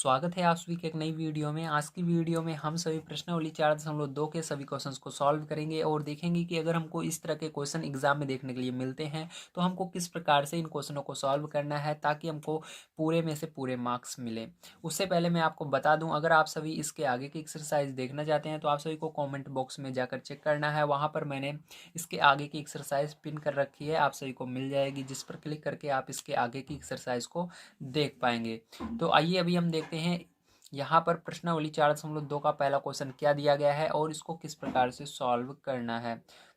स्वागत है आप सभी के एक नई वीडियो में। आज की वीडियो में हम सभी प्रश्नावली 4.2 के सभी क्वेश्चंस को सॉल्व करेंगे और देखेंगे कि अगर हमको इस तरह के क्वेश्चन एग्जाम में देखने के लिए मिलते हैं तो हमको किस प्रकार से इन क्वेश्चनों को सॉल्व करना है ताकि हमको पूरे में से पूरे मार्क्स मिले। उससे पहले मैं आपको बता दूं, अगर आप सभी इसके आगे की एक्सरसाइज देखना चाहते हैं तो आप सभी को कॉमेंट बॉक्स में जाकर चेक करना है। वहाँ पर मैंने इसके आगे की एक्सरसाइज पिन कर रखी है, आप सभी को मिल जाएगी, जिस पर क्लिक करके आप इसके आगे की एक्सरसाइज को देख पाएंगे। तो आइए अभी हम देखते हैं यहाँ पर प्रश्नावली 4.2 का पहला क्वेश्चन क्या दिया गया है और इसको किस प्रकार से सॉल्व करना है।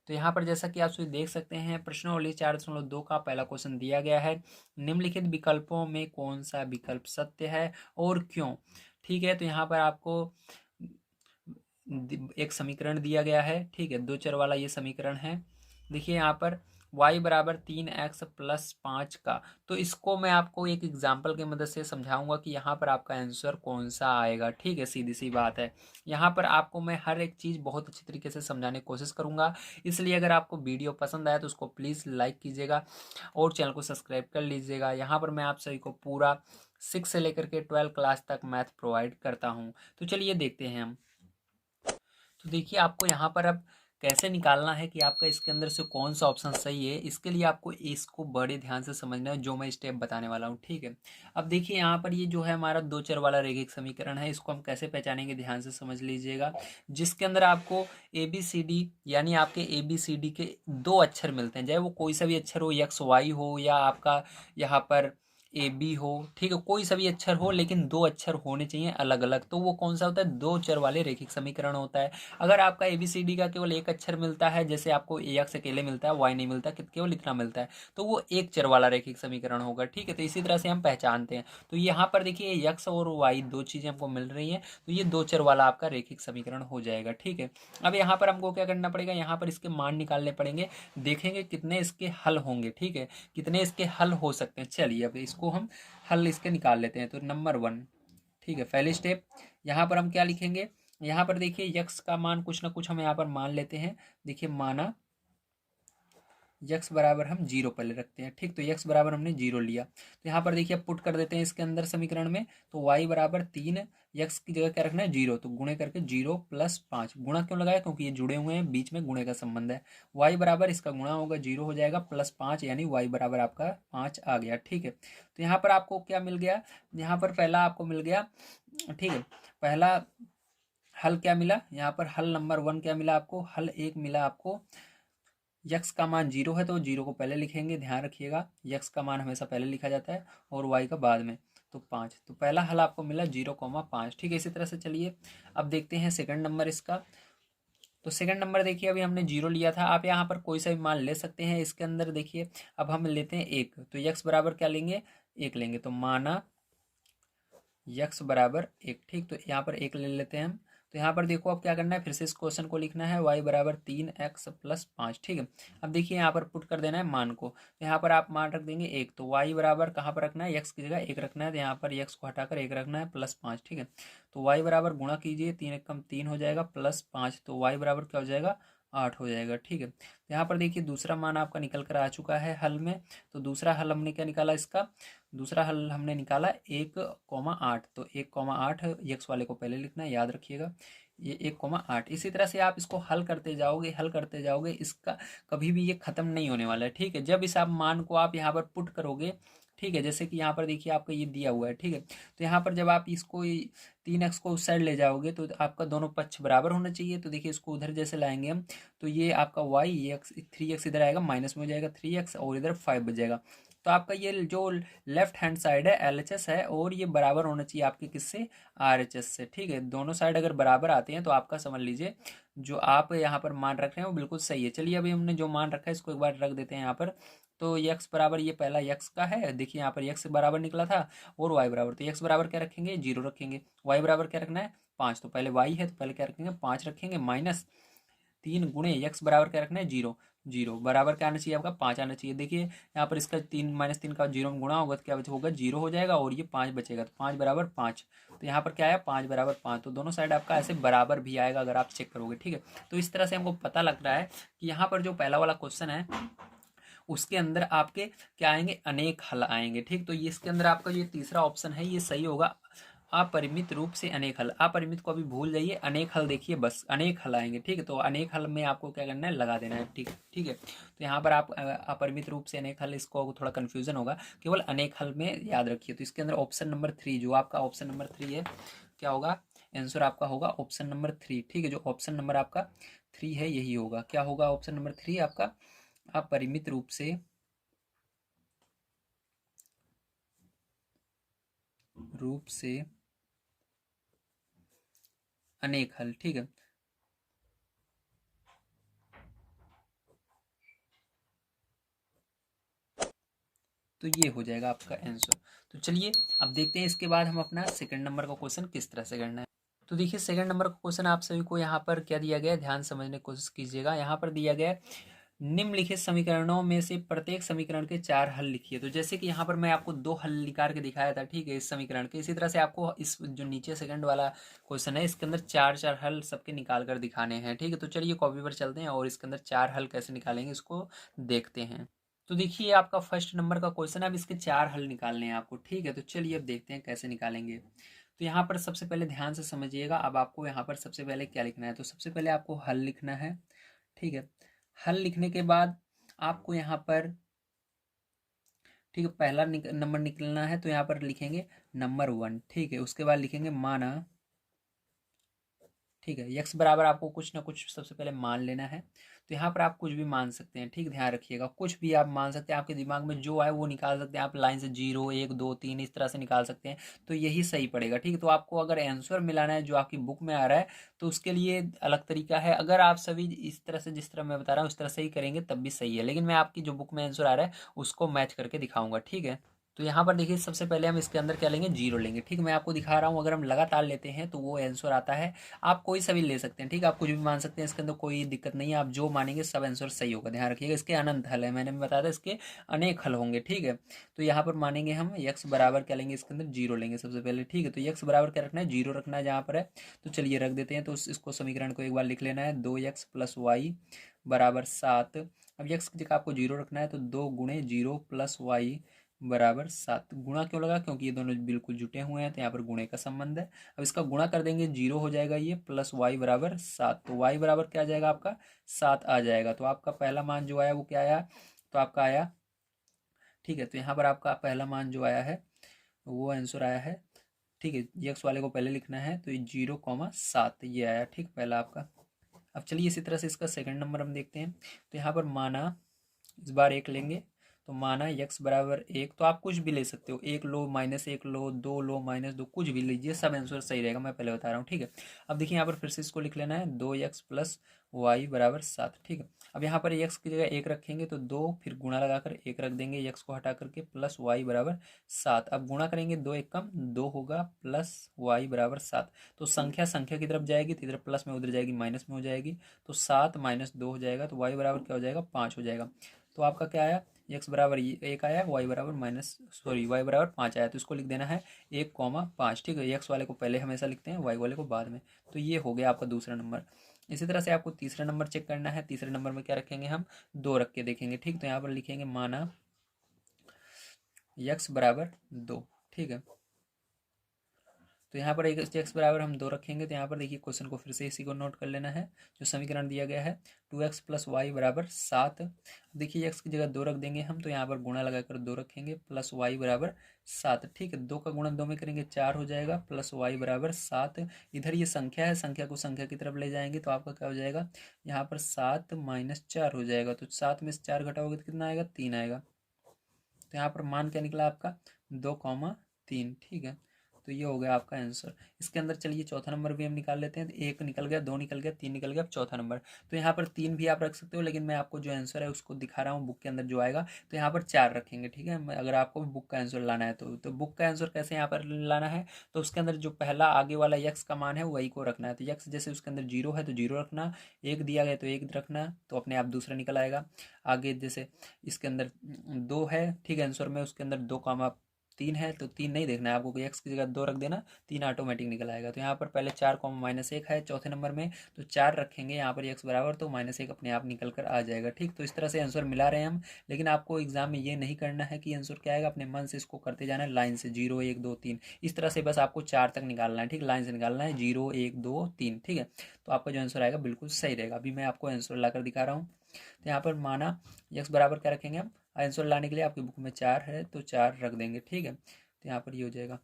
तो यहाँ पर जैसा कि आप सभी देख सकते हैं, प्रश्नावली 4.2 का पहला क्वेश्चन दिया गया है, निम्नलिखित विकल्पों में कौन सा विकल्प सत्य है और क्यों। ठीक है, तो यहाँ पर आपको एक समीकरण दिया गया है। ठीक है, दो चर वाला ये समीकरण है। देखिए यहाँ पर y बराबर 3x+5 का, तो इसको मैं आपको एक एग्जाम्पल की मदद से समझाऊंगा कि यहाँ पर आपका आंसर कौन सा आएगा। ठीक है, सीधी सी बात है। यहाँ पर आपको मैं हर एक चीज़ बहुत अच्छी तरीके से समझाने की कोशिश करूंगा, इसलिए अगर आपको वीडियो पसंद आया तो उसको प्लीज़ लाइक कीजिएगा और चैनल को सब्सक्राइब कर लीजिएगा। यहाँ पर मैं आप सभी को पूरा 6 से लेकर के 12 क्लास तक मैथ प्रोवाइड करता हूँ। तो चलिए देखते हैं हम। तो देखिए आपको यहाँ पर अब कैसे निकालना है कि आपका इसके अंदर से कौन सा ऑप्शन सही है। इसके लिए आपको इसको बड़े ध्यान से समझना है, जो मैं स्टेप बताने वाला हूँ। ठीक है, अब देखिए यहाँ पर ये जो है हमारा दो चर वाला रेखिक समीकरण है, इसको हम कैसे पहचानेंगे ध्यान से समझ लीजिएगा। जिसके अंदर आपको ए बी सी डी यानी आपके ए बी सी डी के दो अक्षर मिलते हैं, चाहे वो कोई सा भी अक्षर हो, एक्स वाई हो या आपका यहाँ पर ए बी हो। ठीक है, कोई सा भी अक्षर हो लेकिन दो अक्षर होने चाहिए अलग अलग, तो वो कौन सा होता है, दो चर वाले रेखिक समीकरण होता है। अगर आपका एबीसीडी का केवल एक अक्षर मिलता है, जैसे आपको ए एक्स अकेले मिलता है, वाई नहीं मिलता, केवल इतना मिलता है, तो वो एक चर वाला रेखिक समीकरण होगा। ठीक है, तो इसी तरह से हम पहचानते हैं। तो यहाँ पर देखिए एक्स और वाई दो चीजें हमको मिल रही हैं, तो ये दो चर वाला आपका रेखिक समीकरण हो जाएगा। ठीक है, अब यहाँ पर हमको क्या करना पड़ेगा, यहाँ पर इसके मान निकालने पड़ेंगे, देखेंगे कितने इसके हल होंगे। ठीक है, कितने इसके हल हो सकते हैं। चलिए अब इसको हम हल इसके निकाल लेते हैं। तो नंबर 1, ठीक है, पहले स्टेप यहाँ पर हम क्या लिखेंगे, यहाँ पर देखिए यक्स का मान कुछ ना कुछ हम यहाँ पर मान लेते हैं। देखिए माना यक्स बराबर हम 0 पहले रखते हैं। ठीक, तो यक्स बराबर हमने 0 लिया, तो यहाँ पर देखिए पुट कर देते हैं इसके अंदर समीकरण में। तो y बराबर 3, यक्स की जगह क्या रखना है 0, तो गुणे करके 0+5। गुणा क्यों लगाया, क्योंकि ये जुड़े हुए हैं, बीच में गुणे का संबंध है। y बराबर इसका गुणा होगा 0 हो जाएगा +5, यानी y बराबर आपका 5 आ गया। ठीक है, तो यहाँ पर आपको क्या मिल गया, यहाँ पर पहला आपको मिल गया। ठीक है, पहला हल क्या मिला, यहाँ पर हल नंबर 1 क्या मिला आपको, हल 1 मिला आपको। यक्स का मान 0 है तो 0 को पहले लिखेंगे, ध्यान रखिएगा यक्स का मान हमेशा पहले लिखा जाता है और वाई का बाद में। तो 5, तो पहला हल आपको मिला 0,5। ठीक है, इसी तरह से चलिए अब देखते हैं सेकंड नंबर इसका। तो सेकंड नंबर देखिए अभी हमने 0 लिया था, आप यहाँ पर कोई सा भी मान ले सकते हैं इसके अंदर। देखिए अब हम लेते हैं 1, तो यक्स बराबर क्या लेंगे, 1 लेंगे, तो माना यक्स बराबर 1। ठीक, तो यहाँ पर 1 ले लेते हैं हम। तो यहाँ पर देखो अब क्या करना है, फिर से इस क्वेश्चन को लिखना है, y बराबर 3x+5। ठीक है, अब देखिए यहाँ पर पुट कर देना है मान को, तो यहाँ पर आप मान रख देंगे 1, तो y बराबर कहाँ पर रखना है, x की जगह 1 रखना है, तो यहाँ पर x को हटाकर 1 रखना है +5। ठीक है, तो y बराबर गुणा कीजिए, 3 एक कम 3 हो जाएगा +5, तो y बराबर क्या हो जाएगा, 8 हो जाएगा। ठीक है, तो यहाँ पर देखिए दूसरा मान आपका निकल कर आ चुका है हल में। तो दूसरा हल हमने क्या निकाला इसका, दूसरा हल हमने निकाला 1,8, तो 1,8 यक्स वाले को पहले लिखना है, याद रखिएगा ये 1,8। इसी तरह से आप इसको हल करते जाओगे, हल करते जाओगे, इसका कभी भी ये खत्म नहीं होने वाला है। ठीक है, जब इस आप मान को आप यहाँ पर पुट करोगे, ठीक है, जैसे कि यहाँ पर देखिए आपका ये दिया हुआ है। ठीक है, तो यहाँ पर जब आप इसको 3x को उस साइड ले जाओगे तो आपका दोनों पक्ष बराबर होना चाहिए। तो देखिए इसको उधर जैसे लाएंगे हम, तो ये आपका y, ये एक्स 3x इधर आएगा, माइनस में हो जाएगा 3x और इधर 5 बचेगा। तो आपका ये जो लेफ्ट हैंड साइड है LHS है और ये बराबर होना चाहिए आपके किससे, RHS से। ठीक है, दोनों साइड अगर बराबर आते हैं तो आपका समझ लीजिए जो आप यहाँ पर मान रख रहे हैं वो बिल्कुल सही है। चलिए अभी हमने जो मान रखा है इसको एक बार रख देते हैं यहाँ पर। तो यक्स बराबर ये पहला यक्स का है, देखिए यहाँ पर यक्स बराबर निकला था और वाई बराबर, तो यक्स बराबर क्या रखेंगे, 0 रखेंगे। वाई बराबर क्या रखना है, 5, तो पहले वाई है तो पहले क्या रखेंगे 5 रखेंगे, माइनस 3 गुणे यक्स बराबर क्या रखना है 0, 0 बराबर क्या आना चाहिए आपका 5 आना चाहिए। देखिए यहाँ पर इसका 3 - 3 का 0 में गुणा होगा तो क्या होगा 0 हो जाएगा और ये 5 बचेगा, तो 5 बराबर 5। तो यहाँ पर क्या आया 5 बराबर 5, तो दोनों साइड आपका ऐसे बराबर भी आएगा अगर आप चेक करोगे। ठीक है, तो इस तरह से हमको पता लग रहा है कि यहाँ पर जो पहला वाला क्वेश्चन है उसके अंदर आपके क्या आएंगे, अनेक हल आएंगे। ठीक, तो ये इसके अंदर आपका ये तीसरा ऑप्शन है ये सही होगा, अपरिमित रूप से अनेक हल, अपरिमित को अभी भूल जाइए, अनेक हल देखिए, बस अनेक हल आएंगे, ठीक है। तो अनेक हल में आपको क्या करना है, लगा देना है, ठीक ठीक है। तो यहाँ पर आप अपरिमित रूप से अनेक हल, इसको थोड़ा कन्फ्यूजन होगा, केवल अनेक हल में याद रखिए। तो इसके अंदर ऑप्शन नंबर 3, जो आपका ऑप्शन नंबर 3 है, क्या होगा आंसर आपका होगा ऑप्शन नंबर 3, ठीक है। जो ऑप्शन नंबर आपका 3 है यही होगा, क्या होगा ऑप्शन नंबर 3 आपका, अपरिमित रूप से अनेक हल, ठीक है। तो ये हो जाएगा आपका आंसर। तो चलिए अब देखते हैं इसके बाद हम अपना सेकंड नंबर का क्वेश्चन किस तरह से करना है। तो देखिए सेकंड नंबर का क्वेश्चन आप सभी को यहाँ पर क्या दिया गया है, ध्यान समझने की कोशिश कीजिएगा। यहाँ पर दिया गया है निम्नलिखित समीकरणों में से प्रत्येक समीकरण के 4 हल लिखिए। तो जैसे कि यहाँ पर मैं आपको 2 हल निकाल के दिखाया था, ठीक है, इस समीकरण के, इसी तरह से आपको इस जो नीचे सेकंड वाला क्वेश्चन है इसके अंदर 4 हल सबके निकाल कर दिखाने हैं, ठीक है। तो चलिए कॉपी पर चलते हैं और इसके अंदर 4 हल कैसे निकालेंगे इसको देखते हैं। तो देखिए आपका फर्स्ट नंबर का क्वेश्चन है, अब इसके 4 हल निकालने हैं आपको, ठीक है। तो चलिए अब देखते हैं कैसे निकालेंगे। तो यहाँ पर सबसे पहले ध्यान से समझिएगा, अब आपको यहाँ पर सबसे पहले क्या लिखना है, तो सबसे पहले आपको हल लिखना है, ठीक है। हल लिखने के बाद आपको यहाँ पर, ठीक है, पहला नंबर निकलना है, तो यहाँ पर लिखेंगे नंबर 1, ठीक है। उसके बाद लिखेंगे माना, ठीक है, यक्स बराबर आपको कुछ ना कुछ सबसे पहले मान लेना है। तो यहाँ पर आप कुछ भी मान सकते हैं, ठीक, ध्यान रखिएगा, कुछ भी आप मान सकते हैं, आपके दिमाग में जो आए वो निकाल सकते हैं आप, लाइन से 0 1 2 3 इस तरह से निकाल सकते हैं, तो यही सही पड़ेगा, ठीक है। तो आपको अगर आंसर मिलाना है जो आपकी बुक में आ रहा है तो उसके लिए अलग तरीका है, अगर आप सभी इस तरह से जिस तरह मैं बता रहा हूँ उस तरह से ही करेंगे तब भी सही है, लेकिन मैं आपकी जो बुक में आंसर आ रहा है उसको मैच करके दिखाऊंगा, ठीक है। तो यहाँ पर देखिए सबसे पहले हम इसके अंदर क्या लेंगे, 0 लेंगे, ठीक, मैं आपको दिखा रहा हूँ, अगर हम लगातार लेते हैं तो वो आंसर आता है। आप कोई सा भी ले सकते हैं, ठीक है, आप कुछ भी मान सकते हैं, इसके अंदर कोई दिक्कत नहीं है, आप जो मानेंगे सब आंसर सही होगा, ध्यान रखिएगा। इसके अनंत हल है, मैंने भी बताया था इसके अनेक हल होंगे, ठीक है। तो यहाँ पर मानेंगे हम यक्स बराबर क्या लेंगे, इसके अंदर 0 लेंगे सबसे पहले, ठीक है। तो यक्स बराबर क्या रखना है, 0 रखना है जहाँ पर है। तो चलिए रख देते हैं, तो इसको समीकरण को एक बार लिख लेना है, 2x प्लस वाई बराबर 7। अब यक्स की जगह आपको 0 रखना है, तो 2 गुणे 0 प्लस वाई बराबर 7। गुणा क्यों लगा, क्योंकि ये दोनों बिल्कुल जुटे हुए हैं, तो यहाँ पर गुणे का संबंध है। अब इसका गुणा कर देंगे, 0 हो जाएगा ये, प्लस वाई बराबर 7। तो वाई बराबर क्या आ जाएगा आपका, 7 आ जाएगा। तो आपका पहला मान जो आया वो क्या आया, तो आपका आया, ठीक है। तो यहाँ पर आपका पहला मान जो आया है वो आंसर आया है, ठीक है। यक्स वाले को पहले लिखना है, तो 0,7 ये आया, ठीक, पहला आपका। अब चलिए इसी तरह से इसका सेकंड नंबर हम देखते हैं। तो यहाँ पर माना, इस बार 1 लेंगे, तो माना यक्स बराबर 1, तो आप कुछ भी ले सकते हो, 1 लो, -1 लो, 2 लो, -2, कुछ भी लीजिए, सब आंसर सही रहेगा, मैं पहले बता रहा हूँ, ठीक है। अब देखिए यहाँ पर फिर से इसको लिख लेना है, 2x प्लस वाई बराबर 7, ठीक है। अब यहाँ पर x की जगह 1 रखेंगे, तो 2 फिर गुणा लगाकर 1 रख देंगे, x को हटा करके, प्लस वाई बराबर 7। अब गुणा करेंगे, 2 1 कम 2 होगा, प्लस वाई बराबर 7। तो संख्या संख्या की तरफ जाएगी, तो इधर प्लस में, उधर जाएगी माइनस में हो जाएगी, तो 7 -2 हो जाएगा, तो वाई बराबर क्या हो जाएगा, 5 हो जाएगा। तो आपका क्या आया, एक्स बराबर 1 आया, वाई बराबर वाई बराबर 5 आया। तो इसको लिख देना है 1,5, ठीक है। एक्स वाले को पहले हमेशा लिखते हैं, वाई वाले को बाद में। तो ये हो गया आपका दूसरा नंबर। इसी तरह से आपको तीसरा नंबर चेक करना है, तीसरे नंबर में क्या रखेंगे हम, 2 रख के देखेंगे, ठीक। तो यहाँ पर लिखेंगे माना एक्स बराबर 2, ठीक है। तो यहाँ पर एक एक्स बराबर हम 2 रखेंगे, तो यहाँ पर देखिए क्वेश्चन को फिर से इसी को नोट कर लेना है, जो समीकरण दिया गया है 2x प्लस वाई बराबर 7। देखिए एक्स की जगह 2 रख देंगे हम, तो यहाँ पर गुणा लगाकर 2 रखेंगे, प्लस वाई बराबर 7, ठीक है। 2 का गुणा 2 में करेंगे 4 हो जाएगा, प्लस वाई बराबर 7। इधर ये संख्या है, संख्या को संख्या की तरफ ले जाएंगे, तो आपका क्या हो जाएगा, यहाँ पर 7 -4 हो जाएगा। तो 7 में से 4 घटाओगे तो कितना आएगा, 3 आएगा। तो यहाँ पर मान क्या निकला आपका, 2,3, ठीक है। तो ये हो गया आपका आंसर। इसके अंदर चलिए चौथा नंबर भी हम निकाल लेते हैं, तो 1 निकल गया, 2 निकल गया, 3 निकल गया, अब चौथा नंबर। तो यहाँ पर 3 भी आप रख सकते हो, लेकिन मैं आपको जो आंसर है उसको दिखा रहा हूँ बुक के अंदर जो आएगा, तो यहाँ पर 4 रखेंगे, ठीक है। अगर आपको बुक का आंसर लाना है तो बुक का आंसर कैसे यहाँ पर लाना है, तो उसके अंदर जो पहला आगे वाला यक्स का मान है वही को रखना है। तो यक्स जैसे उसके अंदर 0 है तो 0 रखना, 1 दिया गया तो 1 रखना, तो अपने आप दूसरा निकल आएगा। आगे जैसे इसके अंदर 2 है, ठीक है, आंसर में उसके अंदर 2, 3 है तो 3 नहीं देखना है आपको, कोई एक्स की जगह 2 रख देना, 3 ऑटोमेटिक निकल आएगा। तो यहाँ पर पहले 4, -1 है चौथे नंबर में, तो 4 रखेंगे यहाँ पर एक्स बराबर, तो -1 अपने आप निकल कर आ जाएगा। ठीक, तो इस तरह से आंसर मिला रहे हैं हम। लेकिन आपको एग्जाम में ये नहीं करना है कि आंसर क्या आएगा, अपने मन से इसको करते जाना है लाइन से, 0 1 2 3 इस तरह से, बस आपको 4 तक निकालना है। ठीक, लाइन से निकालना है 0 1 2 3। ठीक है, तो आपका जो आंसर आएगा बिल्कुल सही रहेगा। अभी मैं आपको आंसर लाकर दिखा रहा हूँ। तो यहाँ पर माना एक्स बराबर क्या रखेंगे हम, आंसर लाने के लिए आपकी बुक में 4 है तो 4 रख देंगे। ठीक है, तो यहाँ पर ये हो जाएगा।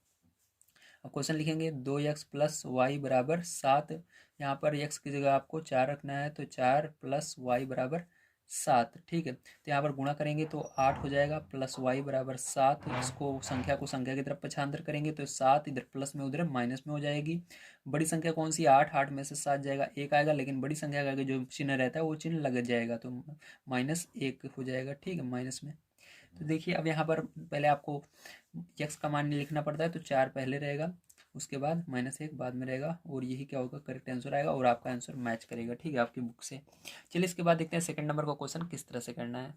अब क्वेश्चन लिखेंगे 2x + y = 7। यहाँ पर x की जगह आपको 4 रखना है, तो 4 + y = 7। ठीक है, तो यहाँ पर गुणा करेंगे तो 8 हो जाएगा, प्लस y = 7। इसको संख्या को संख्या की तरफ पक्षांतर करेंगे तो 7 इधर प्लस में उधर माइनस में हो जाएगी। बड़ी संख्या कौन सी, 8, 8 में से 7 जाएगा, 1 आएगा, लेकिन बड़ी संख्या का आगे जो चिन्ह रहता है वो चिन्ह लग जाएगा, तो -1 हो जाएगा। ठीक है, माइनस में। तो देखिए अब यहाँ पर पहले आपको x का मान लिखना पड़ता है, तो 4 पहले रहेगा, उसके बाद -1 बाद में रहेगा, और यही क्या होगा, करेक्ट आंसर आएगा और आपका आंसर मैच करेगा। ठीक है, आपकी बुक से। चलिए इसके बाद देखते हैं सेकंड नंबर का क्वेश्चन किस तरह से करना है।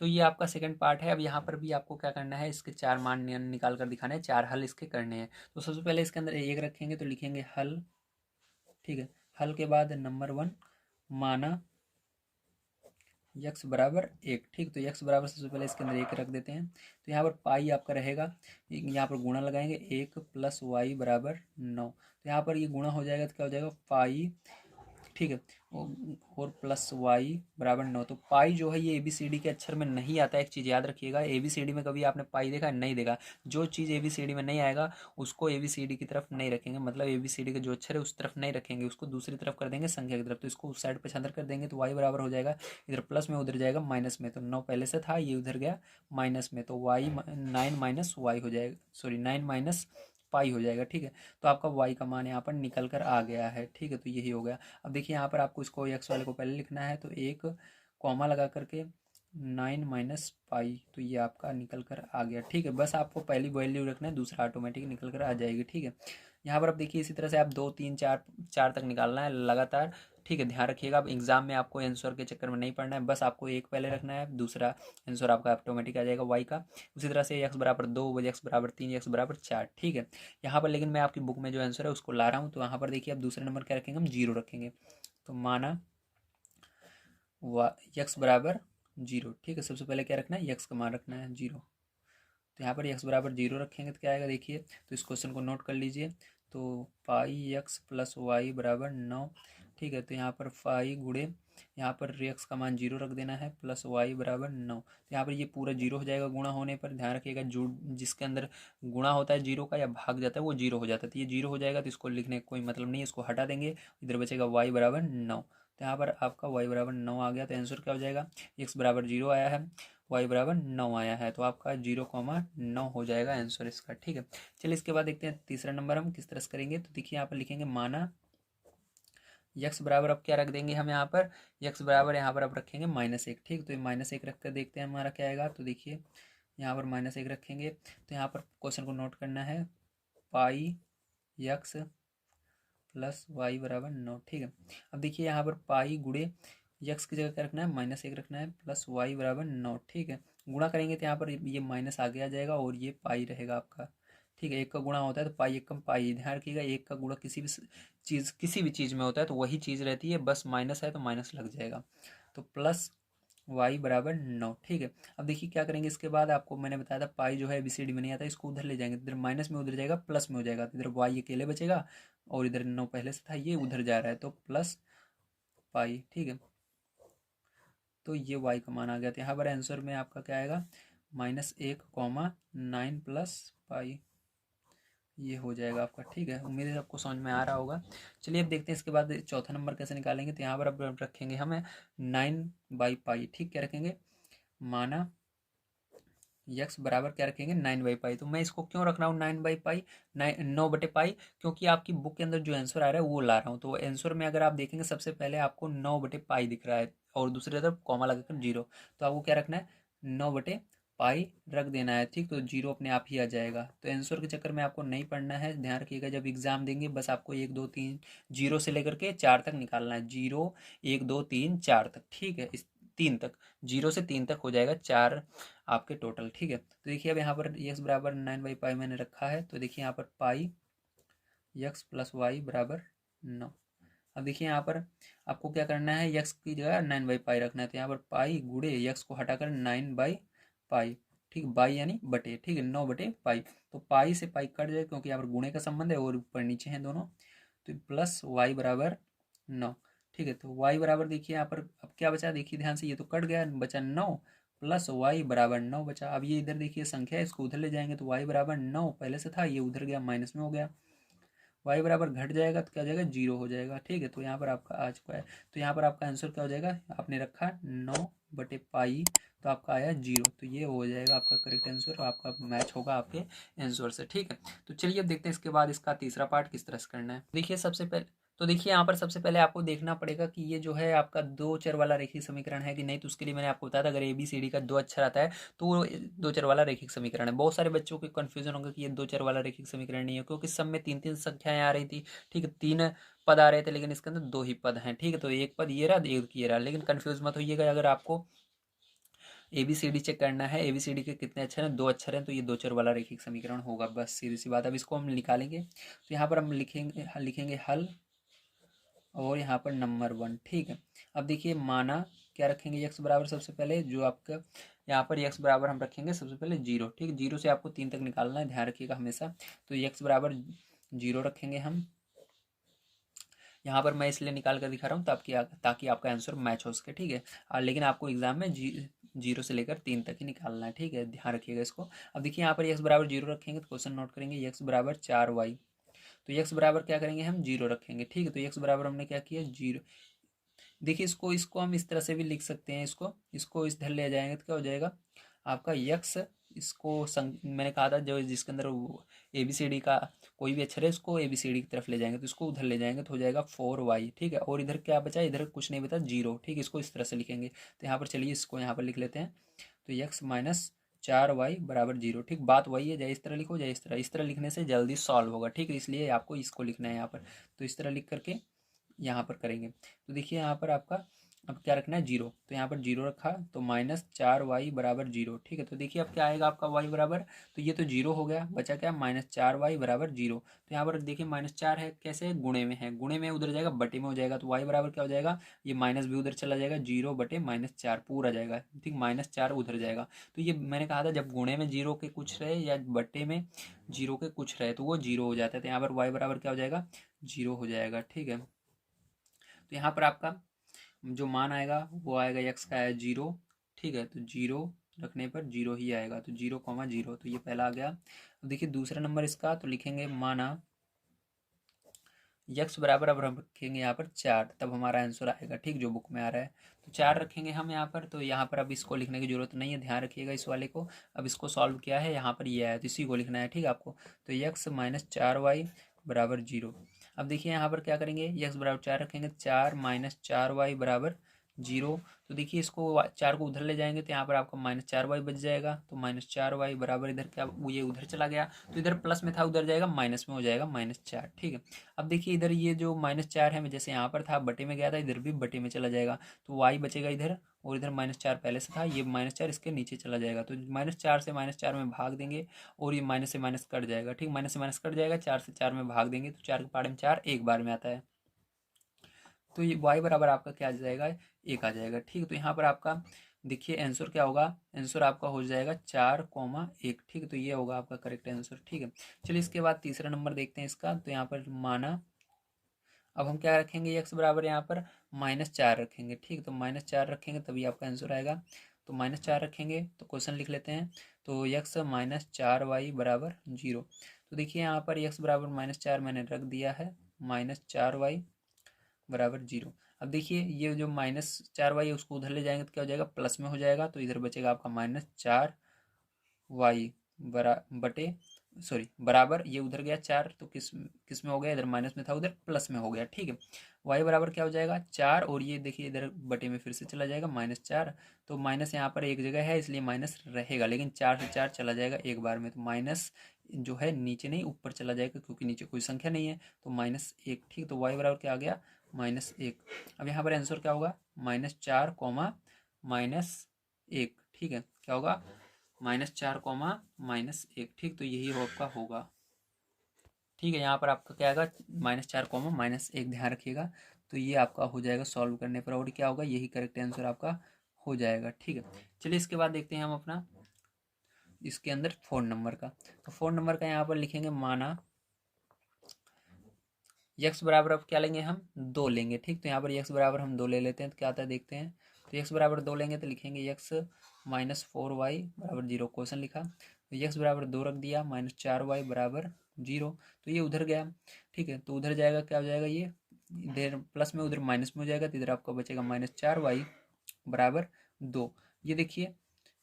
तो ये आपका सेकंड पार्ट है। अब यहाँ पर भी आपको क्या करना है, इसके 4 मान निकाल कर दिखाने हैं, 4 हल इसके करने हैं। तो सबसे पहले इसके अंदर 1 रखेंगे तो लिखेंगे हल। ठीक है, हल के बाद नंबर 1 माना x बराबर 1। ठीक, तो x बराबर सबसे पहले इसके अंदर 1 रख देते हैं। तो यहाँ पर पाई आपका रहेगा, यहाँ पर गुणा लगाएंगे, 1 + y = 9। तो यहाँ पर ये गुणा हो जाएगा तो क्या हो जाएगा, पाई। ठीक है, और प्लस y = 9। तो पाई जो है ये ABCD के अक्षर में नहीं आता है। एक चीज़ याद रखिएगा, ABCD में कभी आपने पाई देखा नहीं देखा, जो चीज़ ABCD में नहीं आएगा उसको ABCD की तरफ नहीं रखेंगे, मतलब ABCD का जो अक्षर है उस तरफ नहीं रखेंगे, उसको दूसरी तरफ कर देंगे, संख्या की तरफ। तो इसको उस साइड पक्षांतर कर देंगे तो y बराबर हो जाएगा, इधर प्लस में उधर जाएगा माइनस में, तो 9 पहले से था, ये उधर गया माइनस में, तो y 9 - y हो जाएगा, सॉरी 9 - पाई हो जाएगा। ठीक है, तो आपका y का मान यहाँ पर निकल कर आ गया है। ठीक है, तो यही हो गया। अब देखिए यहाँ पर आपको इसको x वाले को पहले लिखना है, तो एक कॉमा लगा करके 9 - पाई, तो ये आपका निकल कर आ गया। ठीक है, बस आपको पहली वैल्यू रखना है, दूसरा ऑटोमेटिक निकल कर आ जाएगी। ठीक है, यहाँ पर अब देखिए इसी तरह से आप 2 3 4 4 तक निकालना है लगातार। ठीक है, ध्यान रखिएगा, अब एग्जाम में आपको आंसर के चक्कर में नहीं पड़ना है, बस आपको एक पहले रखना है, दूसरा आंसर आपका ऑटोमेटिक आ जाएगा y का। उसी तरह से x = 2, x = 3, x = 4। ठीक है, यहाँ पर लेकिन मैं आपकी बुक में जो आंसर है उसको ला रहा हूँ, तो यहाँ पर देखिए अब दूसरे नंबर क्या रखेंगे, हम 0 रखेंगे। तो माना x = 0। ठीक है, सबसे पहले क्या रखना है, x का मान रखना है 0। तो यहाँ पर x = 0 रखेंगे तो क्या आएगा, देखिए, तो इस क्वेश्चन को नोट कर लीजिए। तो पाई x + y = 9। ठीक है, तो यहाँ पर पाई गुणे, यहाँ पर x का मान 0 रख देना है, प्लस y = 9। तो यहाँ पर ये पूरा 0 हो जाएगा गुणा होने पर। ध्यान रखिएगा, जो जिसके अंदर गुणा होता है 0 का या भाग जाता है वो 0 हो जाता है, तो ये 0 हो जाएगा, तो इसको लिखने का कोई मतलब नहीं है, इसको हटा देंगे, इधर बचेगा y = 9। तो यहाँ पर आपका y = 9 आ गया। तो आंसर क्या हो जाएगा, x = 0 आया है, y = 9 आया है, तो आपका 0,9 हो जाएगा आंसर इसका। ठीक है, चलिए इसके बाद देखते हैं तीसरा नंबर हम किस तरह से करेंगे। तो देखिए यहाँ पर लिखेंगे माना x बराबर, अब क्या रख देंगे हम यहाँ पर, x बराबर यहाँ पर अब रखेंगे -1। ठीक, तो ये -1 रख कर देखते हैं हमारा क्या आएगा। तो देखिए यहाँ पर -1 रखेंगे, तो यहाँ पर क्वेश्चन को नोट करना है, पाई x + y = 9। ठीक है, अब देखिए यहाँ पर पाई गुणे x की जगह क्या रखना है, -1 रखना है, प्लस y = 9। ठीक है, गुणा करेंगे तो यहाँ पर ये माइनस आगे आ जाएगा और ये पाई रहेगा आपका। ठीक है, एक का गुणा होता है तो पाई एक कम पाई, ध्यान रखिएगा, एक का गुणा किसी भी चीज़ में होता है तो वही चीज़ रहती है, बस माइनस है तो माइनस लग जाएगा, तो प्लस y = 9। ठीक है, अब देखिए क्या करेंगे, इसके बाद आपको मैंने बताया था पाई जो है ABCD में नहीं आता, इसको उधर ले जाएंगे, इधर माइनस में उधर जाएगा, प्लस में हो जाएगा, तो इधर y अकेले बचेगा और इधर 9 पहले से था, ये उधर जा रहा है, तो प्लस पाई। ठीक है, तो ये y का मान आ गया। तो यहाँ पर आंसर में आपका क्या आएगा, -1,9 + पाई, ये हो जाएगा आपका। ठीक है, उम्मीद है आपको समझ में आ रहा होगा। चलिए अब देखते हैं इसके बाद चौथा नंबर कैसे निकालेंगे। तो यहाँ पर अब रखेंगे हमें 9/पाई। ठीक, क्या रखेंगे, माना x बराबर क्या रखेंगे, 9/पाई। तो मैं इसको क्यों रख रहा हूँ 9/पाई, 9/पाई, क्योंकि आपकी बुक के अंदर जो आंसर आ रहा है वो ला रहा हूँ। तो आंसर में अगर आप देखेंगे सबसे पहले आपको 9/पाई दिख रहा है और दूसरी तरफ कॉमा लगाकर 0, तो आपको क्या रखना है, 9/पाई रख देना है। ठीक, तो 0 अपने आप ही आ जाएगा। तो आंसर के चक्कर में आपको नहीं पढ़ना है, ध्यान रखिएगा, जब एग्जाम देंगे बस आपको 1 2 3 0 से लेकर के 4 तक निकालना है, 0 1 2 3 4 तक। ठीक है, इस 3 तक, 0 से 3 तक हो जाएगा 4 आपके टोटल। ठीक है, तो देखिए अब यहाँ पर x बराबर 9/पाई मैंने रखा है, तो देखिए यहाँ पर पाई x प्लस वाई बराबर 9। अब देखिए यहाँ पर आपको क्या करना है, x की जगह 9/पाई रखना है, तो यहाँ पर पाई गुड़े x को हटाकर 9/पाई, ठीक, बाई यानी बटे, ठीक है, 9/पाई। तो पाई से पाई कट जाए क्योंकि यहाँ पर गुणे का संबंध है और ऊपर नीचे हैं दोनों, तो प्लस वाई बराबर 9। ठीक है, तो वाई बराबर देखिए यहाँ पर अब क्या बचा, देखिए ध्यान से, ये तो कट गया, बचा 9 प्लस वाई बराबर 9 बचा। अब ये इधर देखिए संख्या है, इसको उधर ले जाएंगे तो वाई बराबर 9 पहले से था, ये उधर गया माइनस में हो गया, वाई बराबर घट जाएगा तो क्या हो जाएगा, 0 हो जाएगा। ठीक है, तो यहाँ पर आपका आ चुका है, तो यहाँ पर आपका आंसर क्या हो जाएगा, आपने रखा 9/पाई, तो आपका आया 0, तो ये हो जाएगा आपका करेक्ट आंसर, आपका मैच होगा आपके आंसर से। ठीक है, तो चलिए अब देखते हैं इसके बाद इसका तीसरा पार्ट किस तरह से करना है। देखिए सबसे पहले तो देखिए यहाँ पर सबसे पहले आपको देखना पड़ेगा कि ये जो है आपका 2 चर वाला रेखीय समीकरण है कि नहीं, तो उसके लिए मैंने आपको बताया था अगर ABCD का 2 अक्षर आता है तो वो 2 चर वाला रेखिक समीकरण है। बहुत सारे बच्चों को कन्फ्यूजन होगा कि ये 2 चर वाला रेखिक समीकरण नहीं है, क्योंकि सब में 3-3 संख्याएं आ रही थी। ठीक है, 3 पद आ रहे थे, लेकिन इसके अंदर 2 ही पद हैं। ठीक है, तो एक पद ये रहा, एक ये रहा, लेकिन कन्फ्यूज मत होइएगा। अगर आपको ABCD चेक करना है, ABCD के कितने अक्षर हैं, 2 अक्षर हैं, तो ये 2 चर वाला रेखिक समीकरण होगा, बस सीधी सी बात। अब इसको हम निकालेंगे, तो यहाँ पर हम लिखेंगे हल, और यहाँ पर नंबर 1। ठीक है, अब देखिए माना क्या रखेंगे, x बराबर सबसे पहले जो आपका यहाँ पर x बराबर हम रखेंगे सबसे पहले 0। ठीक, 0 से आपको 3 तक निकालना है, ध्यान रखिएगा हमेशा। तो x बराबर 0 रखेंगे हम, यहाँ पर मैं इसलिए निकाल कर दिखा रहा हूँ ताकि आपका आंसर मैच हो सके। ठीक है, लेकिन आपको एग्जाम में 0 से लेकर 3 तक ही निकालना है। ठीक है, ध्यान रखिएगा इसको। अब देखिए यहाँ पर x बराबर 0 रखेंगे तो क्वेश्चन नोट करेंगे, x बराबर 4y, तो x बराबर क्या करेंगे हम 0 रखेंगे। ठीक है, तो x बराबर हमने क्या किया 0। देखिए इसको इसको हम इस तरह से भी लिख सकते हैं, इसको इस धर ले जाएंगे तो क्या हो जाएगा आपका यक्स, इसको मैंने कहा था जो जिसके अंदर ABCD का कोई भी अक्षर है इसको ABCD की तरफ ले जाएंगे, तो इसको उधर ले जाएंगे तो हो जाएगा 4y। ठीक है, और इधर क्या बचा, इधर कुछ नहीं बचा 0। ठीक, इसको इस तरह से लिखेंगे, तो यहाँ पर चलिए इसको यहाँ पर लिख लेते हैं, तो यक्स माइनस 4y बराबर 0। ठीक, बात वही है, चाहे इस तरह लिखो चाहे इस तरह लिखने से जल्दी सॉल्व होगा। ठीक, इसलिए आपको इसको लिखना है यहाँ पर, तो इस तरह लिख करके यहाँ पर करेंगे। तो देखिए यहाँ पर आपका अब क्या रखना है 0, तो यहाँ पर 0 रखा, तो -4y बराबर 0। ठीक है, तो देखिए अब क्या आएगा आपका y बराबर, तो ये तो 0 हो गया, बचा क्या -4y बराबर 0। तो यहाँ पर देखिए -4 है, कैसे गुणे में है, गुणे में उधर जाएगा बटे में हो जाएगा, तो y बराबर क्या हो जाएगा, ये माइनस भी उधर चला जाएगा, 0/-4 पूरा जाएगा। ठीक, -4 उधर जाएगा, तो ये मैंने कहा था जब गुणे में 0 के कुछ रहे या बटे में 0 के कुछ रहे तो वो 0 हो जाता है, तो यहाँ पर y बराबर क्या हो जाएगा 0 हो जाएगा। ठीक है, तो यहाँ पर आपका जो मान आएगा वो आएगा x का है 0। ठीक है, तो 0 रखने पर 0 ही आएगा, तो 0,0, तो ये पहला आ गया। अब देखिए दूसरा नंबर इसका, तो लिखेंगे माना x बराबर, अब हम रखेंगे यहाँ पर 4, तब हमारा आंसर आएगा। ठीक, जो बुक में आ रहा है, तो 4 रखेंगे हम यहाँ पर, तो यहाँ पर अब इसको लिखने की जरूरत नहीं है, ध्यान रखिएगा इस वाले को। अब इसको सॉल्व किया है, यहाँ पर ये आया, तो इसी को लिखना है। ठीक है आपको, तो x - 4y बराबर 0। अब देखिए यहाँ पर क्या करेंगे, x बराबर 4 रखेंगे, 4 - 4y बराबर 0। तो देखिए इसको 4 को उधर ले जाएंगे तो यहाँ पर आपका -4y बच जाएगा, तो -4y बराबर इधर क्या, वो ये उधर चला गया, तो इधर प्लस में था उधर जाएगा माइनस में हो जाएगा -4। ठीक है, अब देखिए इधर ये जो -4 है, मैं जैसे यहाँ पर था बटे में गया था, इधर भी बटे में चला जाएगा, तो y बचेगा इधर, और इधर -4 पहले से था, ये -4 इसके नीचे चला जाएगा, तो -4 से -4 में भाग देंगे और ये माइनस से माइनस कट जाएगा। ठीक, माइनस से माइनस कट जाएगा, 4 से 4 में भाग देंगे तो 4 के पाड़े में 4 एक बार में आता है, तो ये y बराबर आपका क्या आ जाएगा 1 आ जाएगा। ठीक, तो यहाँ पर आपका देखिए आंसर क्या होगा, आंसर आपका हो जाएगा 4,1। ठीक, तो ये होगा आपका करेक्ट आंसर। ठीक है, चलिए इसके बाद तीसरा नंबर देखते हैं इसका, तो यहाँ पर माना अब हम क्या रखेंगे, x बराबर यहाँ पर -4 रखेंगे। ठीक, तो -4 रखेंगे तभी आपका आंसर आएगा, तो -4 रखेंगे, तो क्वेश्चन लिख लेते हैं, तो x - 4y बराबर 0। तो देखिए यहाँ पर x बराबर -4 मैंने रख दिया है, -4y बराबर 0। अब देखिए ये जो -4y है उसको उधर ले जाएंगे तो क्या हो जाएगा, प्लस में हो जाएगा, तो इधर बचेगा आपका -4y बटे सॉरी बराबर, ये उधर गया 4, तो किस किस में हो गया, इधर माइनस में था उधर प्लस में हो गया। ठीक है, y बराबर क्या हो जाएगा 4, और ये देखिए इधर बटे में फिर से चला जाएगा -4, तो माइनस यहाँ पर एक जगह है इसलिए माइनस रहेगा, लेकिन 4 से 4 चला जाएगा एक बार में, तो माइनस जो है नीचे नहीं ऊपर चला जाएगा क्योंकि नीचे कोई संख्या नहीं है, तो -1। ठीक, तो y बराबर क्या आ गया -1। अब यहाँ पर आंसर क्या होगा -4, -1, ठीक है। क्या होगा? -4, -1, ठीक। तो यही आपका होगा, ठीक है। यहाँ पर आपका क्या आएगा? -4, -1, ध्यान रखिएगा। तो ये आपका हो जाएगा सॉल्व करने पर, और क्या होगा? यही करेक्ट आंसर आपका हो जाएगा, ठीक है। चलिए इसके बाद देखते हैं हम अपना इसके अंदर 4 नंबर का। तो 4 नंबर का यहाँ पर लिखेंगे, माना यक्स बराबर, अब क्या लेंगे हम? 2 लेंगे, ठीक। तो यहाँ पर यक्स बराबर हम 2 ले लेते हैं, तो क्या आता है देखते हैं। तो यक्स बराबर 2 लेंगे तो लिखेंगे यक्स -4y बराबर 0, क्वेश्चन लिखा। तो यक्स बराबर 2 रख दिया, -4y बराबर 0। तो ये उधर गया, ठीक है। तो उधर जाएगा, क्या हो जाएगा? ये इधर प्लस में उधर माइनस में हो जाएगा, तो इधर आपका बचेगा -4y बराबर 2। ये देखिए,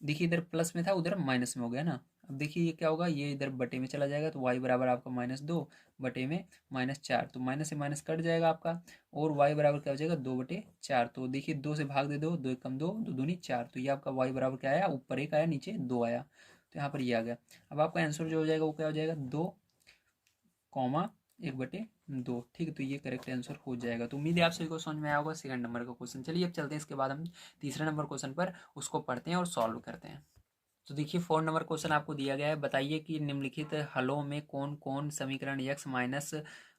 देखिए इधर प्लस में था, उधर माइनस में हो गया ना। अब देखिए ये क्या होगा? ये इधर बटे में चला जाएगा, तो y बराबर आपका -2 बटे में -4, तो माइनस से माइनस कट जाएगा आपका, और y बराबर क्या हो जाएगा? 2/4। तो देखिए 2 से भाग दे दो, 2 एकम 2, 2 दूनी 4। तो ये आपका y बराबर क्या आया? ऊपर 1 आया, नीचे 2 आया। तो यहाँ पर ये आ गया। अब आपका आंसर जो हो जाएगा वो क्या हो जाएगा? 2,1/2, ठीक है। तो ये करेक्ट आंसर हो जाएगा। तो उम्मीद है आप सभी को समझ में आया होगा सेकंड नंबर का क्वेश्चन। चलिए अब चलते हैं, इसके बाद हम तीसरे नंबर क्वेश्चन पर उसको पढ़ते हैं और सॉल्व करते हैं। तो देखिए 4 नंबर क्वेश्चन आपको दिया गया है, बताइए कि निम्नलिखित हलों में कौन कौन समीकरण x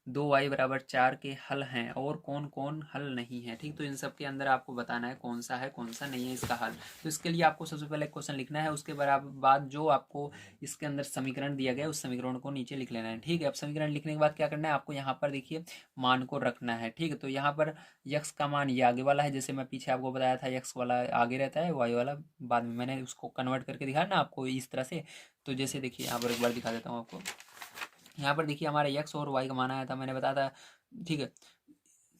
-2y बराबर 4 के हल हैं और कौन कौन हल नहीं है, ठीक। तो इन सब के अंदर आपको बताना है कौन सा है, कौन सा नहीं है इसका हल। तो इसके लिए आपको सबसे पहले क्वेश्चन लिखना है, उसके बाद जो आपको इसके अंदर समीकरण दिया गया है उस समीकरण को नीचे लिख लेना है, ठीक है। अब समीकरण लिखने के बाद क्या करना है आपको? यहाँ पर देखिए मान को रखना है, ठीक है। तो यहाँ पर यक्स का मान ये आगे वाला है, जैसे मैं पीछे आपको बताया था यक्स वाला आगे रहता है, वाई वाला बाद में। मैंने उसको कन्वर्ट करके दिखाया ना आपको इस तरह से। तो जैसे देखिए यहाँ पर एक बार दिखा देता हूँ आपको। यहाँ पर देखिए हमारे यक्स और वाई का मान आया था, मैंने बताया था, ठीक है।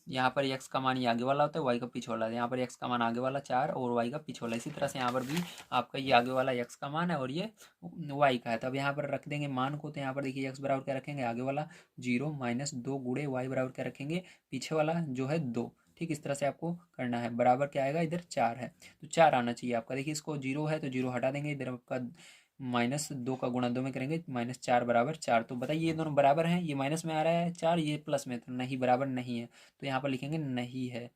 यहाँ पर x का मान ये आगे वाला होता है, y का पीछे वाला है। यहाँ पर x का मान आगे वाला 4 और y का पीछे वाला। इसी तरह से यहाँ पर भी आपका ये आगे वाला x का मान है और ये y का है। तो अब यहाँ पर रख देंगे मान को। तो यहाँ पर देखिए x बराबर क्या रखेंगे? आगे वाला 0 -2 गुणे y बराबर क्या रखेंगे? पीछे वाला जो है 2, ठीक। इस तरह से आपको करना है। बराबर क्या आएगा? इधर 4 है तो 4 आना चाहिए आपका। देखिए इसको 0 है तो 0 हटा देंगे, इधर आपका -2 का गुणा 2 में करेंगे, -4 बराबर 4। तो बताइए ये दोनों बराबर हैं? ये माइनस में आ रहा है 4, ये प्लस में, तो नहीं, बराबर नहीं है। तो यहाँ पर लिखेंगे नहीं है।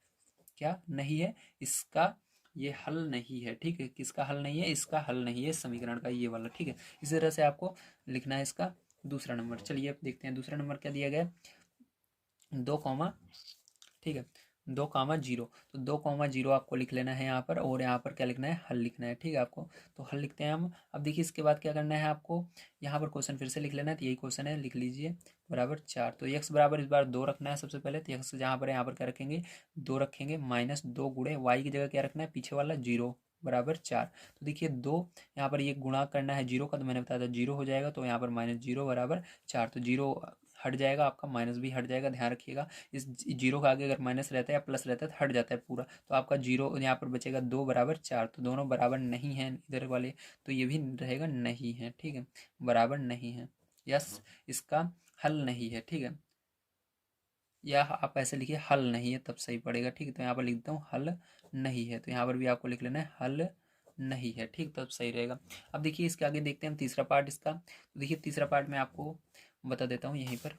क्या नहीं है? इसका ये हल नहीं है, ठीक है। किसका हल नहीं है? इसका हल नहीं है समीकरण का, ये वाला, ठीक है। इसी तरह से आपको लिखना है इसका दूसरा नंबर। चलिए अब देखते हैं दूसरा नंबर क्या दिया गया है। 2, ठीक है, 2,0। तो 2,0 आपको लिख लेना है यहाँ पर, और यहाँ पर क्या लिखना है? हल लिखना है, ठीक है आपको। तो हल लिखते हैं हम। अब देखिए इसके बाद क्या करना है आपको? यहाँ पर क्वेश्चन फिर से लिख लेना है, तो यही क्वेश्चन है, लिख लीजिए बराबर 4। तो x बराबर इस बार 2 रखना है सबसे पहले। तो x जहाँ पर है यहाँ पर क्या रखेंगे? 2 रखेंगे, -2 गुणे y की जगह क्या रखना है? पीछे वाला 0 बराबर 4। तो देखिए 2 यहाँ पर ये गुणा करना है 0 का, तो मैंने बताया था 0 हो जाएगा। तो यहाँ पर -0 बराबर 4। तो 0 हट जाएगा आपका, माइनस भी हट जाएगा, ध्यान रखिएगा। इस 0 का आगे अगर माइनस रहता है या प्लस रहता है तो हट जाता है पूरा। तो आपका 0 यहाँ पर बचेगा 2 बराबर 4। तो दोनों बराबर नहीं हैं इधर वाले, तो ये भी रहेगा नहीं है, ठीक है, बराबर नहीं है। यस, इसका हल नहीं है, ठीक है। या आप ऐसे लिखिए हल नहीं है, तब सही पड़ेगा, ठीक है। तो यहाँ पर लिख देता हूँ हल नहीं है। तो यहाँ पर भी आपको लिख लेना है हल नहीं है, ठीक, तब सही रहेगा। अब देखिए इसके आगे देखते हैं हम तीसरा पार्ट इसका। तो देखिए तीसरा पार्ट मैं आपको बता देता हूँ यहीं पर।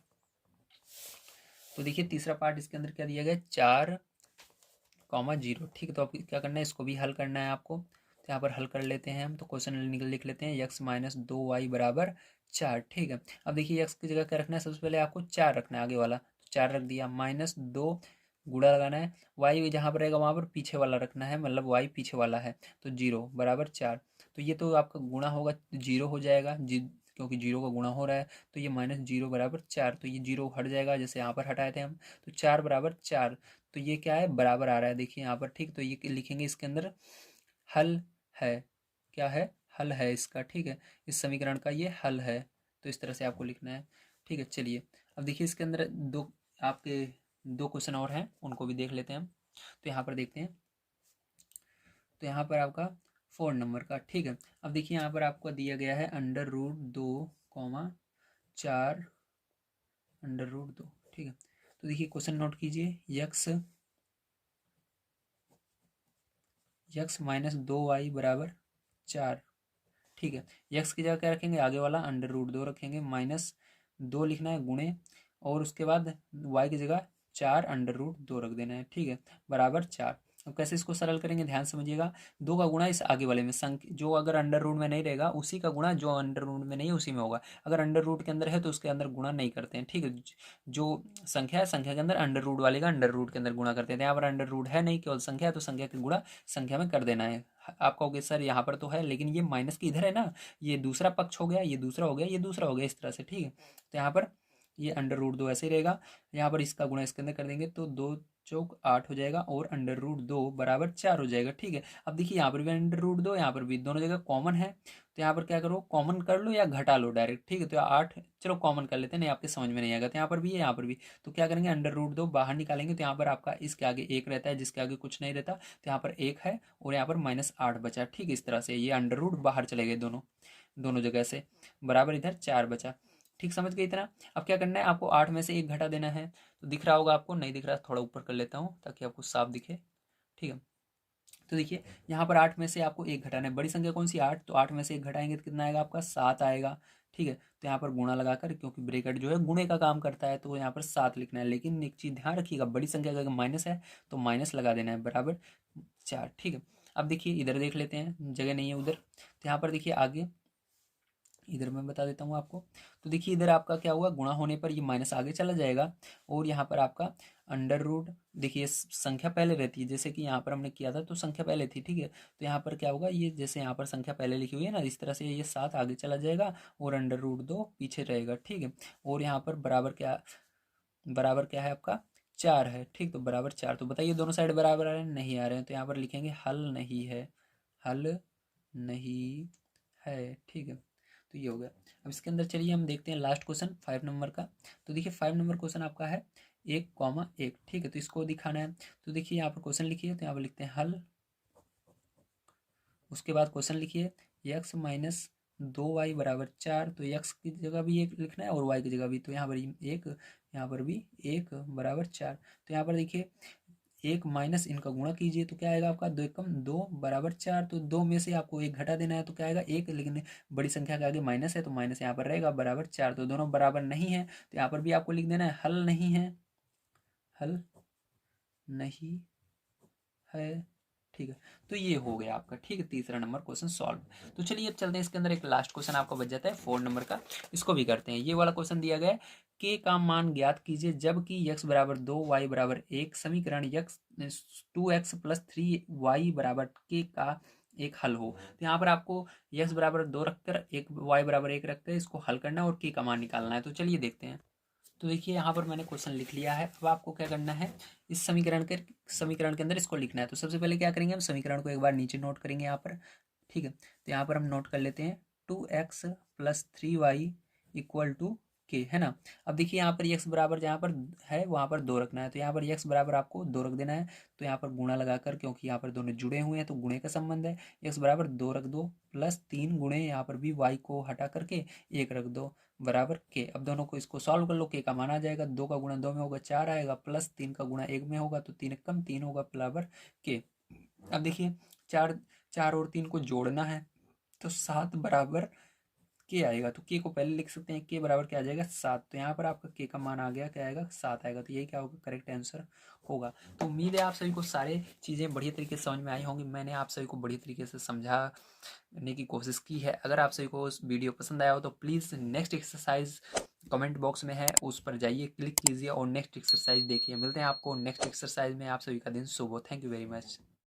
तो देखिए तीसरा पार्ट इसके अंदर क्या दिया गया? 4,0, ठीक है। तो अब क्या करना है? इसको भी हल करना है आपको। तो यहाँ पर हल कर लेते हैं हम। तो क्वेश्चन लिख लेते हैं x -2y बराबर 4, ठीक है। अब देखिए x की जगह क्या रखना है? सबसे पहले आपको 4 रखना है, आगे वाला, तो 4 रख दिया, -2 गुणा लगाना है, y जहाँ पर रहेगा वहाँ पर पीछे वाला रखना है, मतलब y पीछे वाला है, तो 0 बराबर 4। तो ये तो आपका गुणा होगा, 0 हो जाएगा क्योंकि 0 का गुणा हो रहा है। तो ये -0 बराबर 4। तो ये 0 हट जाएगा, जैसे यहाँ पर हटाए थे हम। तो 4 बराबर 4। तो ये क्या है? बराबर आ रहा है, देखिए यहाँ पर, ठीक। तो ये लिखेंगे इसके अंदर हल है। क्या है? हल है इसका, ठीक है। इस समीकरण का ये हल है। तो इस तरह से आपको लिखना है, ठीक है। चलिए अब देखिए इसके अंदर आपके 2 क्वेश्चन और हैं, उनको भी देख लेते हैं हम। तो यहाँ पर देखते हैं। तो यहाँ पर आपका 4 नंबर का, ठीक है। अब देखिए यहाँ पर आपको दिया गया है √2, 4 √2, ठीक है। तो देखिए क्वेश्चन नोट कीजिए, यक्स -2y बराबर 4, ठीक है। यक्स की जगह क्या रखेंगे? आगे वाला √2 रखेंगे, -2 लिखना है गुणे, और उसके बाद y की जगह 4 √2 रख देना है, ठीक है, बराबर 4। अब कैसे इसको सरल करेंगे, ध्यान समझिएगा। 2 का गुणा इस आगे वाले में, संख्या जो अगर अंडर रूट में नहीं रहेगा उसी का गुणा जो अंडर रूट में नहीं है उसी में होगा। अगर अंडर रूट के अंदर है तो उसके अंदर गुणा नहीं करते हैं, ठीक है। जो संख्या है, संख्या के अंदर अंडर रूट वाले का अंडर रूट के अंदर गुणा करते हैं। यहाँ पर अंडर रूट है नहीं, केवल संख्या है, तो संख्या के गुणा संख्या में कर देना है। आप कहोगे सर यहाँ पर तो है, लेकिन ये माइनस की इधर है ना, ये दूसरा पक्ष हो गया, ये दूसरा हो गया, ये दूसरा हो गया, इस तरह से, ठीक है। तो यहाँ पर ये अंडर रूट 2 ऐसे ही रहेगा। यहाँ पर इसका गुणा इसके अंदर कर देंगे तो 2 चौक 8 हो जाएगा और अंडर रूट 2 बराबर 4 हो जाएगा, ठीक है। अब देखिए यहाँ पर भी अंडर रूट 2, यहाँ पर भी, दोनों जगह कॉमन है, तो यहाँ पर क्या करो, कॉमन कर लो या घटा लो डायरेक्ट, ठीक है। तो 8, चलो कॉमन कर लेते हैं, नहीं आपके समझ में नहीं आएगा। तो यहाँ पर भी है, यहाँ पर भी, तो क्या करेंगे, अंडर रूट 2 बाहर निकालेंगे तो यहाँ पर आपका इसके आगे 1 रहता है, जिसके आगे कुछ नहीं रहता, तो यहाँ पर 1 है और यहाँ पर -8 बचा, ठीक है। इस तरह से ये अंडर रूट बाहर चले गए दोनों दोनों जगह से, बराबर इधर 4 बचा, ठीक, समझ गए इतना। अब क्या करना है, आपको 8 में से 1 घटा देना है। तो दिख रहा होगा आपको, नहीं दिख रहा, थोड़ा ऊपर कर लेता हूँ ताकि आपको साफ दिखे, ठीक है। तो देखिए यहाँ पर 8 में से आपको 1 घटाना है, बड़ी संख्या कौन सी, 8, तो 8 में से 1 घटाएंगे तो कितना आएगा आपका, 7 आएगा, ठीक है। तो यहाँ पर गुणा लगाकर, क्योंकि ब्रैकेट जो है गुणे का काम करता है, तो यहाँ पर 7 लिखना है। लेकिन एक चीज़ ध्यान रखिएगा, बड़ी संख्या का अगर माइनस है तो माइनस लगा देना है, बराबर 4, ठीक है। अब देखिए इधर देख लेते हैं, जगह नहीं है उधर, तो यहाँ पर देखिए आगे, इधर मैं बता देता हूँ आपको। तो देखिए इधर आपका क्या हुआ, गुणा होने पर ये माइनस आगे चला जाएगा और यहाँ पर आपका अंडर रूट, देखिए संख्या पहले रहती है, जैसे कि यहाँ पर हमने किया था तो संख्या पहले थी, ठीक है। तो यहाँ पर क्या होगा, ये जैसे यहाँ पर संख्या पहले लिखी हुई है ना, इस तरह से ये 7 आगे चला जाएगा और अंडर रूट 2 पीछे रहेगा, ठीक है। और यहाँ पर बराबर क्या है आपका, 4 है, ठीक। तो बराबर 4, तो बताइए दोनों साइड बराबर आ रहे हैं, नहीं आ रहे हैं, तो यहाँ पर लिखेंगे हल नहीं है, हल नहीं है, ठीक है। तो ये हो गया। अब इसके अंदर चलिए हम देखते हैं लास्ट क्वेश्चन 5 नंबर का। तो देखिए 5 नंबर क्वेश्चन आपका है 1, 1, ठीक है। तो इसको दिखाना है, तो देखिए यहाँ पर क्वेश्चन लिखिए, तो यहाँ पर लिखते हैं हल, उसके बाद क्वेश्चन लिखिए, यक्स माइनस 2 y बराबर 4, तो यक्स की जगह भी 1 लिखना है और वाई की जगह भी, तो यहाँ पर 1, यहाँ पर भी 1 बराबर 4। तो यहाँ पर देखिए 1 माइनस इनका गुणा कीजिए तो क्या आएगा आपका, 2 एकम 2 बराबर 4। तो 2 में से आपको 1 घटा देना है, तो क्या आएगा 1, लेकिन बड़ी संख्या के आगे माइनस है तो माइनस यहाँ पर रहेगा, बराबर 4। तो दोनों बराबर नहीं है, तो यहाँ पर भी आपको लिख देना है हल नहीं है, हल नहीं है, ठीक है। तो ये हो गया आपका, ठीक है, तीसरा नंबर क्वेश्चन सॉल्व। तो चलिए अब चलते हैं, इसके अंदर एक लास्ट क्वेश्चन आपका बच जाता है 4 नंबर का, इसको भी करते हैं। ये वाला क्वेश्चन दिया गया है, के का मान ज्ञात कीजिए जबकि x बराबर 2 y बराबर 1 समीकरण x 2x प्लस 3y बराबर k का एक हल हो। तो यहाँ पर आपको x बराबर 2 रखकर एक y बराबर 1 रखकर इसको हल करना है और k का मान निकालना है। तो चलिए देखते हैं। तो देखिए यहाँ पर मैंने क्वेश्चन लिख लिया है, अब आपको क्या करना है, इस समीकरण के अंदर इसको लिखना है। तो सबसे पहले क्या करेंगे, हम समीकरण को एक बार नीचे नोट करेंगे यहाँ पर, ठीक है। तो यहाँ पर हम नोट कर लेते हैं 2x plus 3y equal to के, है ना। अब देखिए यहाँ पर x बराबर जहाँ पर है वहाँ पर 2 रखना है, तो यहाँ पर x बराबर आपको 2 रख देना है। तो यहाँ पर गुणा लगाकर, क्योंकि यहाँ पर दोनों जुड़े हुए हैं तो गुणे का संबंध है, x बराबर 2 रख दो प्लस 3 गुणे यहाँ पर भी y को हटा करके 1 रख दो बराबर के। अब दोनों को इसको सॉल्व कर लो, के का मान आ जाएगा, 2 का गुणा 2 में होगा 4 आएगा, प्लस 3 का गुणा 1 में होगा तो 3 कम 3 होगा बराबर के। अब देखिए 4 और 3 को जोड़ना है तो 7 बराबर के आएगा, तो के को पहले लिख सकते हैं, के बराबर क्या आ जाएगा 7। तो यहाँ पर आपका के का मान आ गया, क्या आएगा 7 आएगा, तो यही क्या होगा, करेक्ट आंसर होगा। तो उम्मीद है आप सभी को सारे चीज़ें बढ़िया तरीके से समझ में आई होंगी, मैंने आप सभी को बढ़िया तरीके से समझाने की कोशिश की है। अगर आप सभी को उस वीडियो पसंद आया हो तो please next exercise comment box में है, उस पर जाइए, क्लिक कीजिए और नेक्स्ट एक्सरसाइज देखिए। मिलते हैं आपको नेक्स्ट एक्सरसाइज में, आप सभी का दिन शुभ हो। Thank you very much.